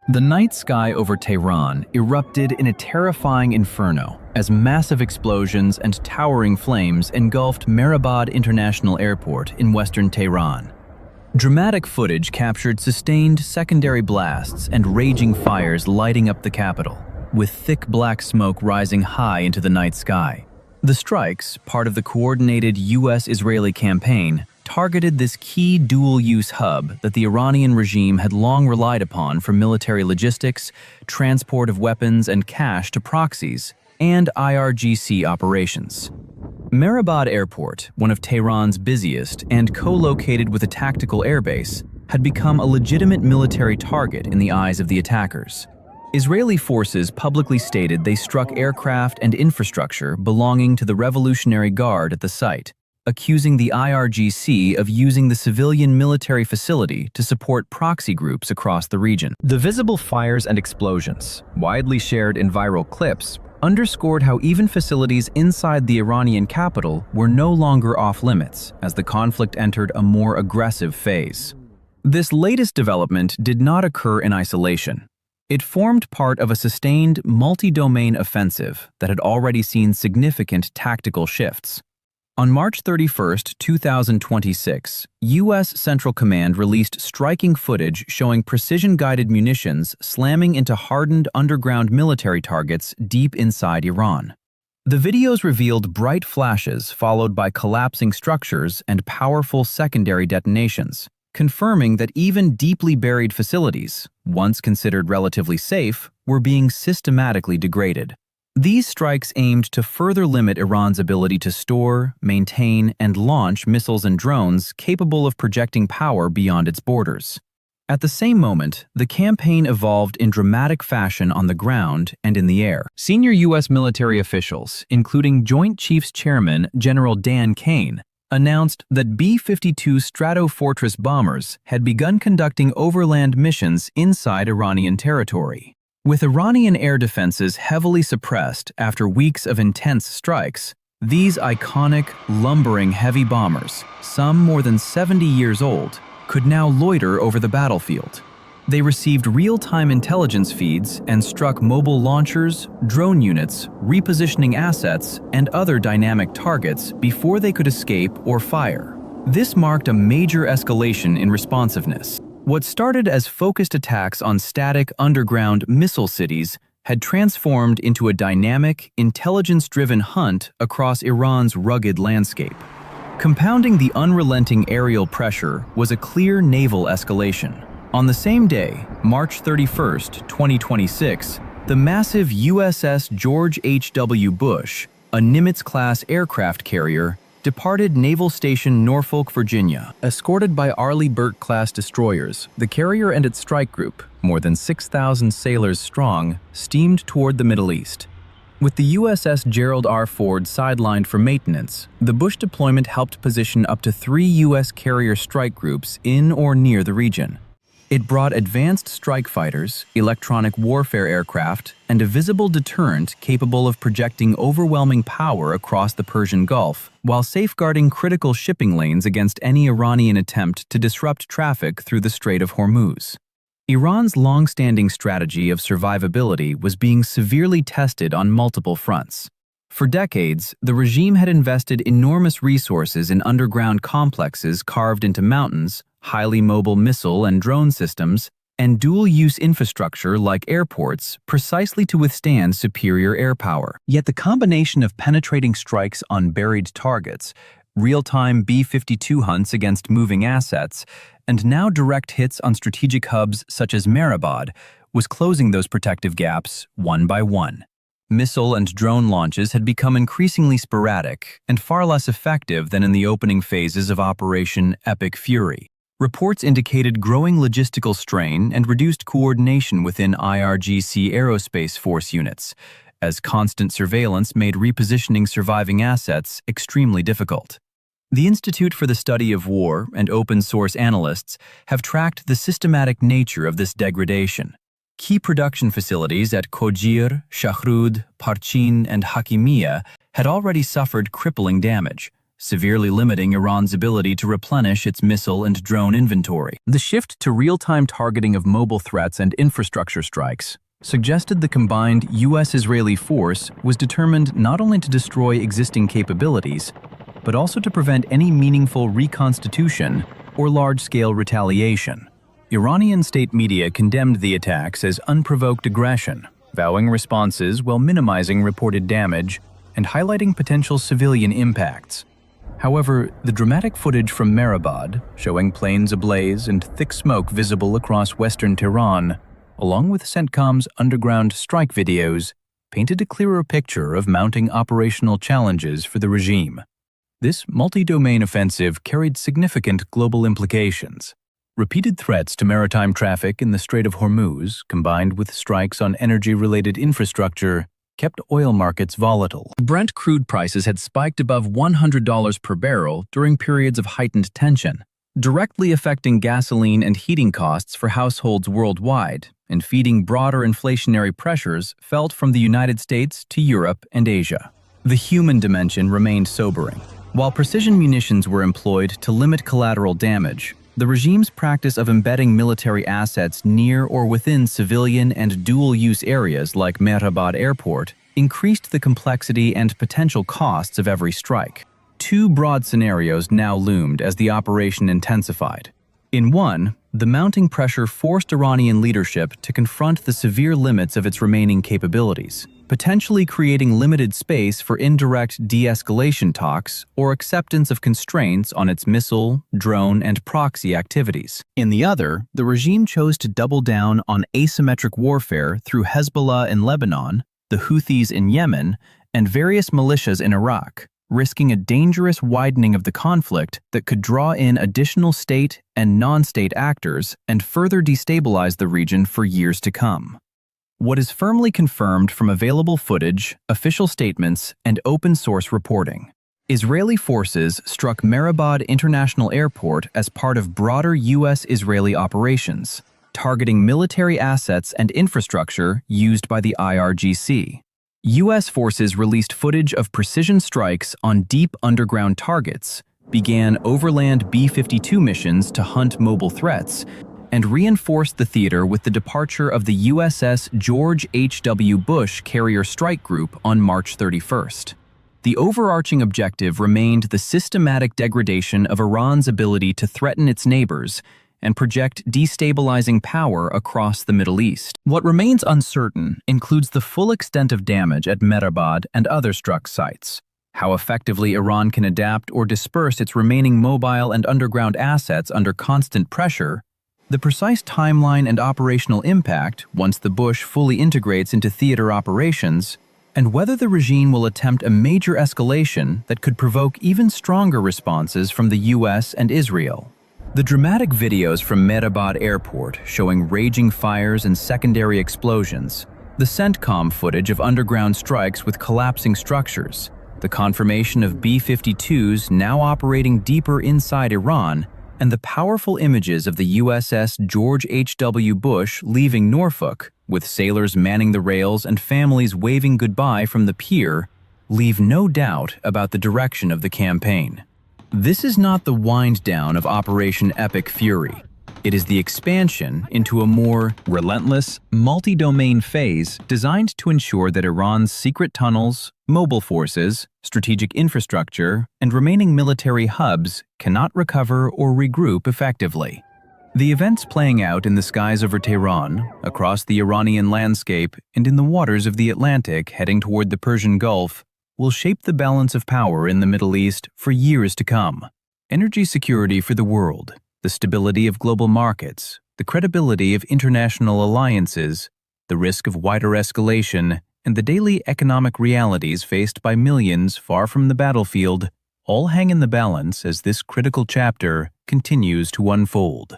The night sky over Tehran erupted in a terrifying inferno as massive explosions and towering flames engulfed Mehrabad International Airport in western Tehran. Dramatic footage captured sustained secondary blasts and raging fires lighting up the capital, with thick black smoke rising high into the night sky. The strikes, part of the coordinated U.S. Israeli campaign, targeted this key dual-use hub that the Iranian regime had long relied upon for military logistics, transport of weapons and cash to proxies, and IRGC operations. Mehrabad Airport, one of Tehran's busiest and co-located with a tactical airbase, had become a legitimate military target in the eyes of the attackers. Israeli forces publicly stated they struck aircraft and infrastructure belonging to the Revolutionary Guard at the site, accusing the IRGC of using the civilian military facility to support proxy groups across the region. The visible fires and explosions, widely shared in viral clips, underscored how even facilities inside the Iranian capital were no longer off-limits as the conflict entered a more aggressive phase. This latest development did not occur in isolation. It formed part of a sustained multi-domain offensive that had already seen significant tactical shifts. On March 31, 2026, U.S. Central Command released striking footage showing precision-guided munitions slamming into hardened underground military targets deep inside Iran. The videos revealed bright flashes followed by collapsing structures and powerful secondary detonations, confirming that even deeply buried facilities, once considered relatively safe, were being systematically degraded. These strikes aimed to further limit Iran's ability to store, maintain, and launch missiles and drones capable of projecting power beyond its borders. At the same moment, the campaign evolved in dramatic fashion on the ground and in the air. Senior U.S. military officials, including Joint Chiefs Chairman General Dan Kane, announced that B-52 Stratofortress bombers had begun conducting overland missions inside Iranian territory. With Iranian air defenses heavily suppressed after weeks of intense strikes, these iconic, lumbering heavy bombers, some more than 70 years old, could now loiter over the battlefield. They received real-time intelligence feeds and struck mobile launchers, drone units, repositioning assets, and other dynamic targets before they could escape or fire. This marked a major escalation in responsiveness. What started as focused attacks on static underground missile cities had transformed into a dynamic, intelligence-driven hunt across Iran's rugged landscape. Compounding the unrelenting aerial pressure was a clear naval escalation. On the same day, March 31, 2026, the massive USS George H.W. Bush, a Nimitz-class aircraft carrier, departed Naval Station Norfolk, Virginia. Escorted by Arleigh Burke-class destroyers, the carrier and its strike group, more than 6,000 sailors strong, steamed toward the Middle East. With the USS Gerald R. Ford sidelined for maintenance, the Bush deployment helped position up to 3 U.S. carrier strike groups in or near the region. It brought advanced strike fighters, electronic warfare aircraft, and a visible deterrent capable of projecting overwhelming power across the Persian Gulf, while safeguarding critical shipping lanes against any Iranian attempt to disrupt traffic through the Strait of Hormuz. Iran's long-standing strategy of survivability was being severely tested on multiple fronts. For decades, the regime had invested enormous resources in underground complexes carved into mountains, highly mobile missile and drone systems, and dual-use infrastructure like airports precisely to withstand superior air power. Yet the combination of penetrating strikes on buried targets, real-time B-52 hunts against moving assets, and now direct hits on strategic hubs such as Mehrabad was closing those protective gaps one by one. Missile and drone launches had become increasingly sporadic and far less effective than in the opening phases of Operation Epic Fury. Reports indicated growing logistical strain and reduced coordination within IRGC aerospace force units, as constant surveillance made repositioning surviving assets extremely difficult. The Institute for the Study of War and open-source analysts have tracked the systematic nature of this degradation. Key production facilities at Kojir, Shahrud, Parchin, and Hakimiya had already suffered crippling damage, severely limiting Iran's ability to replenish its missile and drone inventory. The shift to real-time targeting of mobile threats and infrastructure strikes suggested the combined U.S. Israeli force was determined not only to destroy existing capabilities, but also to prevent any meaningful reconstitution or large-scale retaliation. Iranian state media condemned the attacks as unprovoked aggression, vowing responses while minimizing reported damage and highlighting potential civilian impacts. However, the dramatic footage from Mehrabad, showing planes ablaze and thick smoke visible across western Tehran, along with CENTCOM's underground strike videos, painted a clearer picture of mounting operational challenges for the regime. This multi-domain offensive carried significant global implications. Repeated threats to maritime traffic in the Strait of Hormuz, combined with strikes on energy-related infrastructure, kept oil markets volatile. Brent crude prices had spiked above $100 per barrel during periods of heightened tension, directly affecting gasoline and heating costs for households worldwide and feeding broader inflationary pressures felt from the United States to Europe and Asia. The human dimension remained sobering. While precision munitions were employed to limit collateral damage, the regime's practice of embedding military assets near or within civilian and dual-use areas like Mehrabad Airport increased the complexity and potential costs of every strike. Two broad scenarios now loomed as the operation intensified. In one, the mounting pressure forced Iranian leadership to confront the severe limits of its remaining capabilities, potentially creating limited space for indirect de-escalation talks or acceptance of constraints on its missile, drone, and proxy activities. In the other, the regime chose to double down on asymmetric warfare through Hezbollah in Lebanon, the Houthis in Yemen, and various militias in Iraq, risking a dangerous widening of the conflict that could draw in additional state and non-state actors and further destabilize the region for years to come. What is firmly confirmed from available footage, official statements, and open-source reporting: Israeli forces struck Mehrabad International Airport as part of broader U.S. Israeli operations, targeting military assets and infrastructure used by the IRGC. U.S. forces released footage of precision strikes on deep underground targets, began overland B-52 missions to hunt mobile threats, and reinforced the theater with the departure of the USS George H.W. Bush carrier strike group on March 31st. The overarching objective remained the systematic degradation of Iran's ability to threaten its neighbors and project destabilizing power across the Middle East. What remains uncertain includes the full extent of damage at Mehrabad and other struck sites, how effectively Iran can adapt or disperse its remaining mobile and underground assets under constant pressure, the precise timeline and operational impact once the Bush fully integrates into theater operations, and whether the regime will attempt a major escalation that could provoke even stronger responses from the U.S. and Israel. The dramatic videos from Mehrabad Airport showing raging fires and secondary explosions, the CENTCOM footage of underground strikes with collapsing structures, the confirmation of B-52s now operating deeper inside Iran, and the powerful images of the USS George H.W. Bush leaving Norfolk, with sailors manning the rails and families waving goodbye from the pier, leave no doubt about the direction of the campaign. This is not the wind-down of Operation Epic Fury. It is the expansion into a more relentless, multi-domain phase designed to ensure that Iran's secret tunnels, mobile forces, strategic infrastructure, and remaining military hubs cannot recover or regroup effectively. The events playing out in the skies over Tehran, across the Iranian landscape, and in the waters of the Atlantic heading toward the Persian Gulf will shape the balance of power in the Middle East for years to come. Energy security for the world, the stability of global markets, the credibility of international alliances, the risk of wider escalation, and the daily economic realities faced by millions far from the battlefield all hang in the balance as this critical chapter continues to unfold.